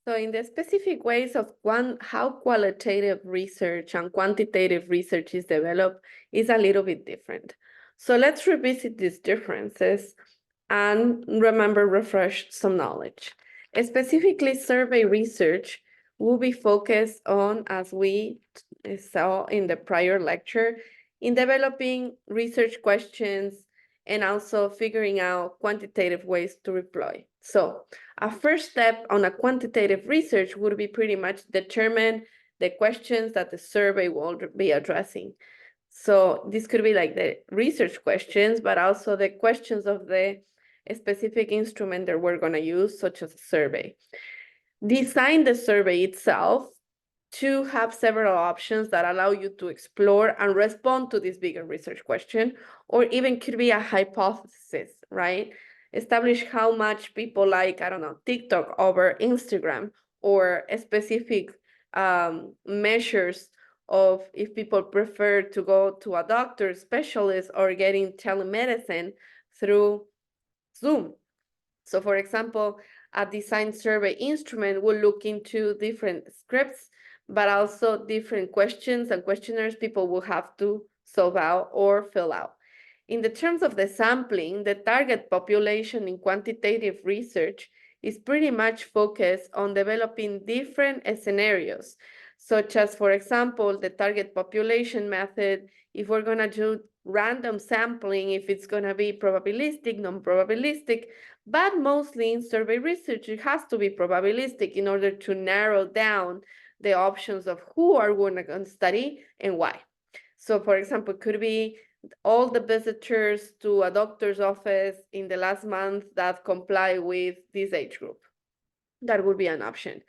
So in the specific ways of how qualitative research and quantitative research is developed is a little bit different. So let's revisit these differences and refresh some knowledge. Specifically, survey research will be focused on, as we saw in the prior lecture, in developing research questions and also figuring out quantitative ways to reply. So a first step on a quantitative research would be pretty much determine the questions that the survey will be addressing. So this could be like the research questions, but also the questions of the specific instrument that we're going to use, such as a survey. Design the survey itself to have several options that allow you to explore and respond to this bigger research question, or even could be a hypothesis, right? Establish how much people like, I don't know, TikTok over Instagram, or a specific measures of if people prefer to go to a doctor, specialist, or getting telemedicine through Zoom. So for example, a design survey instrument will look into different scripts, but also different questions and questionnaires people will have to solve out or fill out. In the terms of the sampling, the target population in quantitative research is pretty much focused on developing different scenarios, such as, for example, the target population method, if we're going to do random sampling, if it's going to be probabilistic, non-probabilistic, but mostly in survey research, it has to be probabilistic in order to narrow down the options of who are going to study and why. So for example, it could be all the visitors to a doctor's office in the last month that comply with this age group. That would be an option.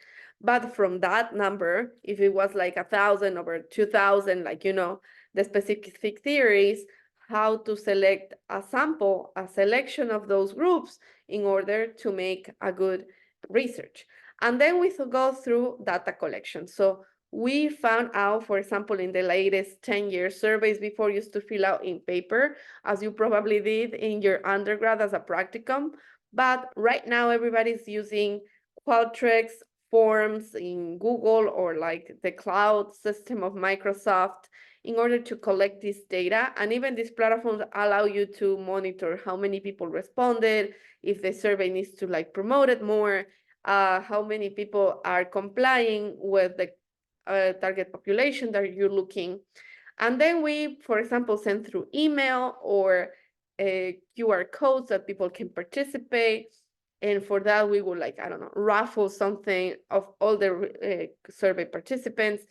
But from that number, if it was like 1,000 over 2,000, like, the specific theories, how to select a sample, a selection of those groups in order to make a good research. And then we go through data collection. So we found out, for example, in the latest 10-year surveys before used to fill out in paper, as you probably did in your undergrad as a practicum. But right now, everybody's using Qualtrics forms in Google or like the cloud system of Microsoft in order to collect this data. And even these platforms allow you to monitor how many people responded, if the survey needs to like promote it more, how many people are complying with the target population that you're looking. And then we, for example, send through email or QR codes that people can participate. And for that, we would like, I don't know, raffle something of all the survey participants.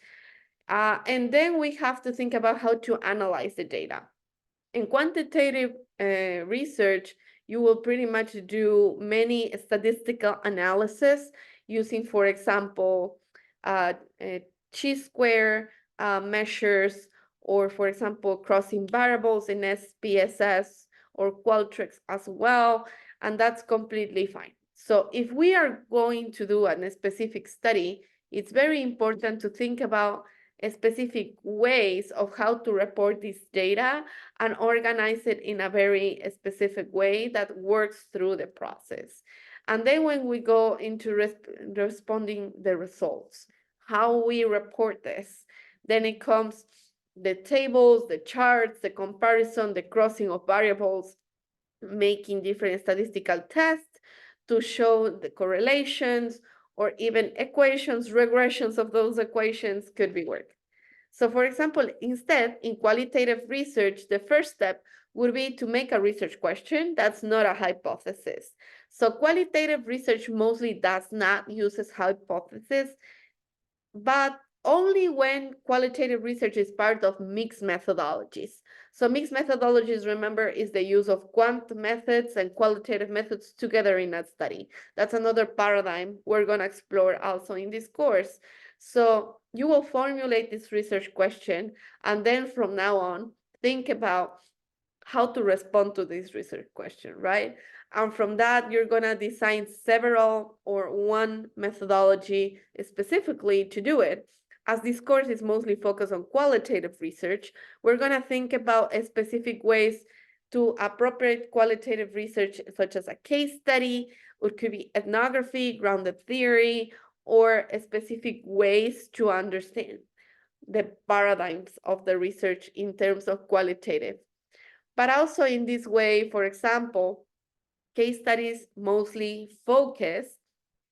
And then we have to think about how to analyze the data. In quantitative research, you will pretty much do many statistical analysis using, for example, chi-square measures, or for example, crossing variables in SPSS or Qualtrics as well, and that's completely fine. So if we are going to do a specific study, it's very important to think about specific ways of how to report this data and organize it in a very specific way that works through the process. And then when we go into responding the results, how we report this, then it comes the tables, the charts, the comparison, the crossing of variables, making different statistical tests to show the correlations, or even equations, regressions of those equations could be work. So for example, instead, in qualitative research, the first step would be to make a research question that's not a hypothesis. So qualitative research mostly does not use a hypothesis, but only when qualitative research is part of mixed methodologies. So mixed methodologies, remember, is the use of quant methods and qualitative methods together in a study. That's another paradigm we're going to explore also in this course. So you will formulate this research question, and then from now on, think about how to respond to this research question, right? And from that, you're going to design several or one methodology specifically to do it. As this course is mostly focused on qualitative research, we're going to think about specific ways to appropriate qualitative research, such as a case study, it could be ethnography, grounded theory, or specific ways to understand the paradigms of the research in terms of qualitative. But also in this way, for example, case studies mostly focus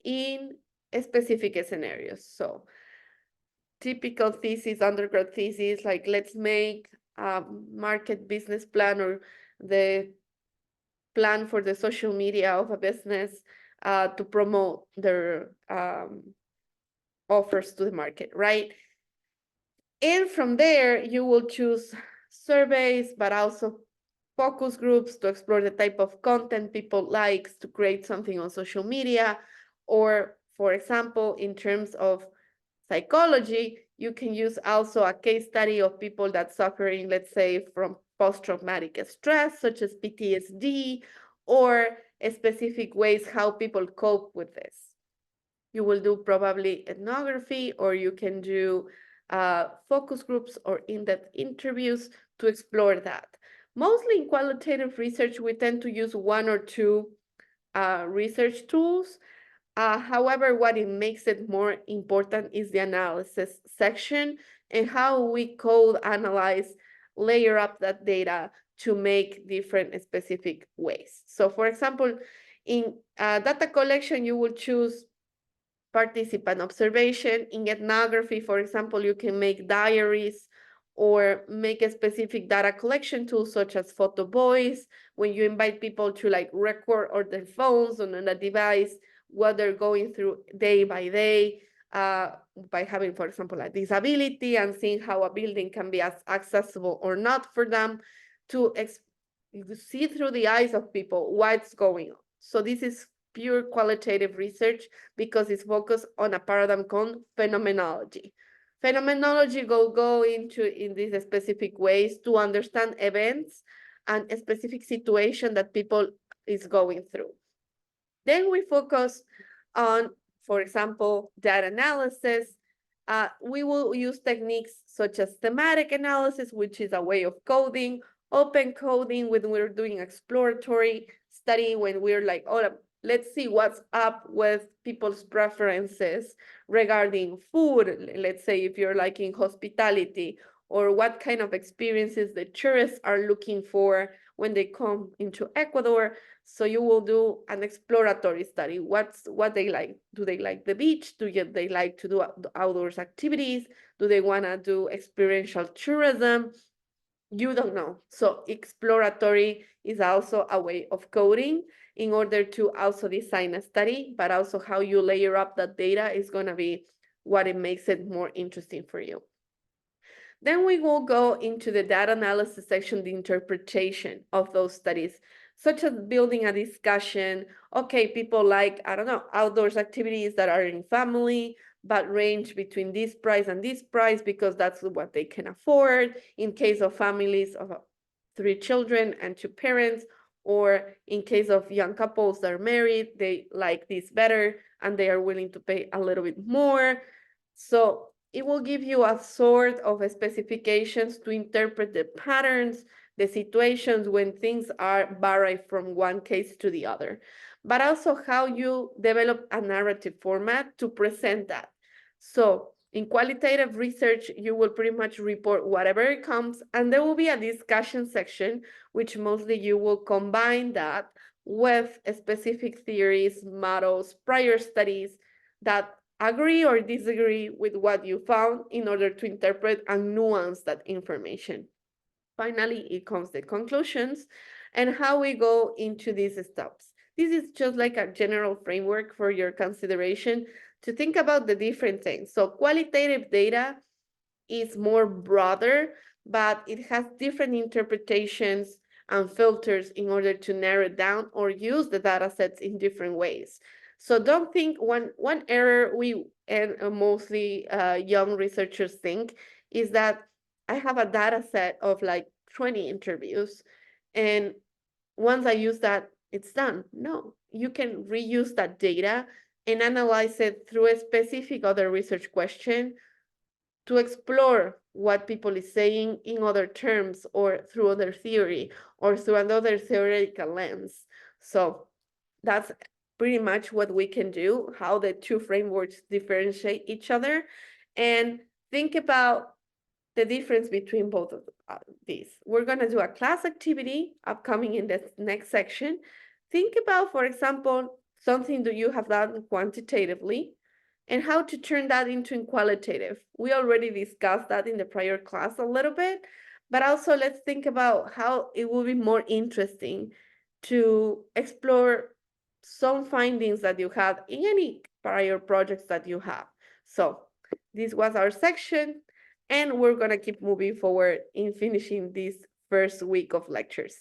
in specific scenarios. So typical thesis, undergrad thesis, like let's make a market business plan or the plan for the social media of a business to promote their offers to the market, right? And from there, you will choose surveys, but also focus groups to explore the type of content people likes to create something on social media. Or, for example, in terms of psychology, you can use also a case study of people that suffering, let's say, from post-traumatic stress, such as PTSD, or specific ways how people cope with this. You will do probably ethnography, or you can do focus groups or in-depth interviews to explore that. Mostly in qualitative research, we tend to use one or two research tools. However, what it makes it more important is the analysis section and how we code, analyze, layer up that data to make different specific ways. So for example, in data collection, you will choose participant observation. In ethnography, for example, you can make diaries or make a specific data collection tool such as photo voice, when you invite people to like record on their phones or on a device what they're going through day by day, by having, for example, a disability and seeing how a building can be as accessible or not for them, to see through the eyes of people what's going on. So this is pure qualitative research because it's focused on a paradigm called phenomenology. Phenomenology will go into in these specific ways to understand events and a specific situation that people is going through. Then we focus on, for example, data analysis. We will use techniques such as thematic analysis, which is a way of coding, open coding when we're doing exploratory study, when we're like, oh, let's see what's up with people's preferences regarding food. Let's say if you're like in hospitality, or what kind of experiences the tourists are looking for when they come into Ecuador. So you will do an exploratory study. What they like? Do they like the beach? They like to do outdoors activities? Do they want to do experiential tourism? You don't know. So exploratory is also a way of coding in order to also design a study, but also how you layer up that data is going to be what it makes it more interesting for you. Then we will go into the data analysis section, the interpretation of those studies, such as building a discussion. Okay, people like, I don't know, outdoors activities that are in family, but range between this price and this price because that's what they can afford. In case of families of 3 children and 2 parents, or in case of young couples that are married, they like this better and they are willing to pay a little bit more. So it will give you a sort of specifications to interpret the patterns, the situations when things are vary from one case to the other, but also how you develop a narrative format to present that. So in qualitative research, you will pretty much report whatever comes, and there will be a discussion section, which mostly you will combine that with specific theories, models, prior studies that agree or disagree with what you found in order to interpret and nuance that information. Finally, it comes the conclusions and how we go into these steps. This is just like a general framework for your consideration to think about the different things. So qualitative data is more broader, but it has different interpretations and filters in order to narrow it down or use the data sets in different ways. So don't think one error we and mostly young researchers think is that I have a data set of like 20 interviews, and once I use that, it's done. No, you can reuse that data and analyze it through a specific other research question to explore what people is saying in other terms or through other theory or through another theoretical lens. So that's pretty much what we can do, how the two frameworks differentiate each other, and think about the difference between both of these. We're going to do a class activity upcoming in the next section. Think about, for example, something that you have done quantitatively and how to turn that into qualitative. We already discussed that in the prior class a little bit, but also let's think about how it will be more interesting to explore some findings that you had in any prior projects that you have. So this was our section, and we're going to keep moving forward in finishing this first week of lectures.